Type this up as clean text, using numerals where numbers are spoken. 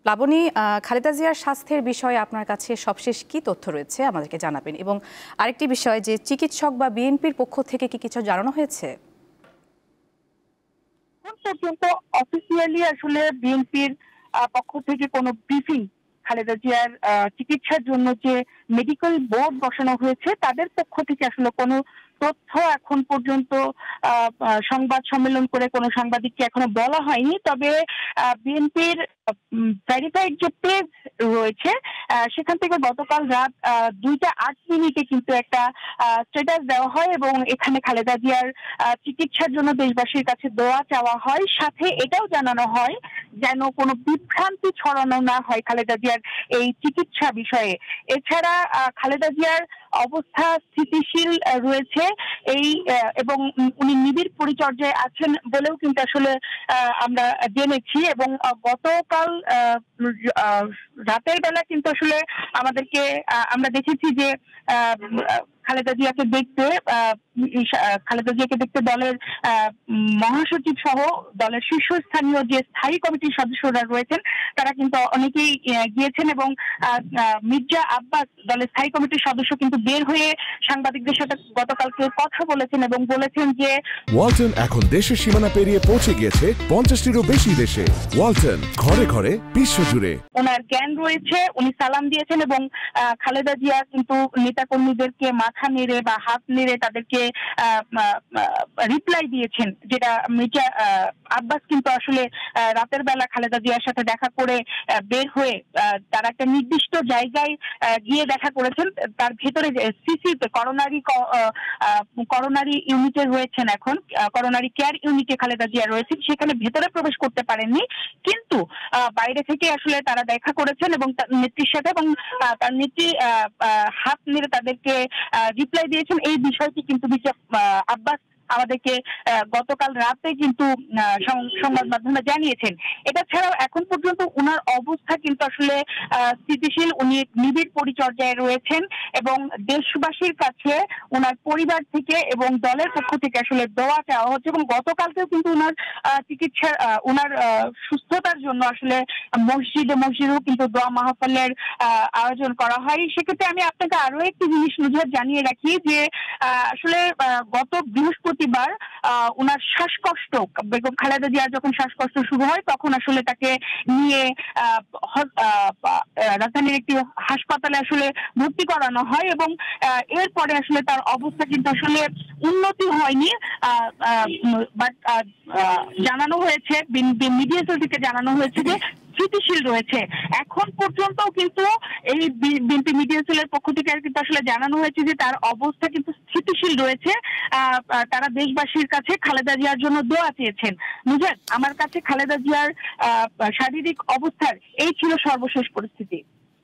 লাবণী, খালেদা জিয়ার স্বাস্থ্যের বিষয়ে আপনার কাছে সবশেষ কি তথ্য রয়েছে আমাদেরকে জানাবেন। এবং আরেকটি বিষয়, যে চিকিৎসক বা বিএনপির পক্ষ থেকে কি কিছু জানানো হয়েছে? এখন পর্যন্ত অফিসিয়ালি আসলে বিএনপির পক্ষ থেকে কোনো ব্রিফিং খালেদা জিয়ার চিকিৎসার জন্য যে মেডিকেল বোর্ড বসানো হয়েছে তাদের পক্ষ থেকে আসলে কোনো তথ্য এখন পর্যন্ত সংবাদ সম্মেলন করে কোনো সাংবাদিককে এখনো বলা হয়নি। তবে বিএনপির ভেরিফাইড যে পেজ রয়েছে সেখান থেকে গতকাল রাত 2:08 কিন্তু একটা স্ট্যাটাস দেওয়া হয় এবং এখানে খালেদা জিয়ার চিকিৎসার জন্য দেশবাসীর কাছে দোয়া চাওয়া হয়। সাথে এটাও জানানো হয় যেন কোনো বিভ্রান্তি ছড়ানো না হয় খালেদা জিয়ার এই চিকিৎসা বিষয়ে। এছাড়া খালেদা জিয়ার অবস্থা স্থিতিশীল রয়েছে এই এবং উনি নিবিড় পরিচর্যায় আছেন বলেও কিন্তু আসলে আমরা জেনেছি। এবং গতকাল রাতের বেলা কিন্তু আসলে আমরা দেখেছি যে খালেদা জিয়াকে দেখতে দলের মহাসচিব সহ দলের শীর্ষস্থানীয় যে স্থায়ী কমিটির সদস্যরা রয়েছেন তারা কিন্তু অনেকেই গিয়েছেন এবং মির্জা আব্বাস দলের স্থায়ী কমিটির সদস্য কিন্তু বের হয়ে সাংবাদিকদের সাথে গতকালকে কথা বলেছেন এবং বলেছেন যে ওয়ালটন এখন দেশের সীমানা পেরিয়ে পৌঁছে গিয়েছে 50টিরও বেশি দেশে। ওয়ালটন, ঘরে ঘরে বিশ্বজুড়ে। ওনার জ্ঞান রয়েছে, উনি সালাম দিয়েছেন এবং খালেদা জিয়া কিন্তু নেতাকর্মীদেরকে মাথা নেড়ে বা হাত নেড়ে তাদেরকে রিপ্লাই দিয়েছেন, যেটা মির্জা আব্বাস কিন্তু আসলে রাতের বেলা খালেদা জিয়ার সাথে দেখা করে বের হয়ে তারা একটা নির্দিষ্ট জায়গায় গিয়ে দেখা করেছেন। তার ভেতরে সিসিতে করোনারি ইউনিটে রয়েছেন, এখন করোনারি কেয়ার ইউনিটে খালেদা জিয়া রয়েছেন, সেখানে ভেতরে প্রবেশ করতে পারেননি, কিন্তু বাইরে থেকে আসলে তারা দেখা করেছেন এবং তার নেত্রীর সাথে, এবং তার নেত্রী হাত নেড়ে তাদেরকে রিপ্লাই দিয়েছেন। এই বিষয়টি কিন্তু আব্বাস আমাদেরকে গতকাল রাতে কিন্তু সংবাদ মাধ্যমে জানিয়েছেন। এটা ছাড়াও এখন পর্যন্ত উনার অবস্থা কিন্তু আসলে স্থিতিশীল, উনি নিবিড় পরিচর্যায় রয়েছেন এবং দেশবাসীর কাছে উনার পরিবার থেকে এবং দলের পক্ষ থেকে আসলে দোয়া চাওয়া হচ্ছে। এবং গতকালকেও কিন্তু উনার উনার সুস্থতার জন্য আসলে মসজিদেও কিন্তু দোয়া মাহফিলের আয়োজন করা হয়। সেক্ষেত্রে আমি আপনাকে আরো একটি জিনিস নজর জানিয়ে রাখি যে আসলে গত বৃহস্পতিবার উনার শ্বাসকষ্ট, বেগম খালেদা জিয়ার যখন শ্বাসকষ্ট শুরু হয় তখন আসলে তাকে নিয়ে রাজধানীর একটি হাসপাতালে আসলে ভর্তি করানো হয় এবং এরপরে আসলে তার অবস্থা কিন্তু আসলে উন্নতি হয়নি। বাট জানানো হয়েছে, মিডিয়া থেকে জানানো হয়েছে যে স্থিতিশীল রয়েছে। এখন পর্যন্ত কিন্তু এই বিএনপি মিডিয়া সেলের পক্ষ থেকে কিন্তু আসলে জানানো হয়েছে যে তার অবস্থা কিন্তু স্থিতিশীল রয়েছে। তারা দেশবাসীর কাছে খালেদা জিয়ার জন্য দোয়া চেয়েছেন। বুঝলেন, আমার কাছে খালেদা জিয়ার শারীরিক অবস্থার এই ছিল সর্বশেষ পরিস্থিতি।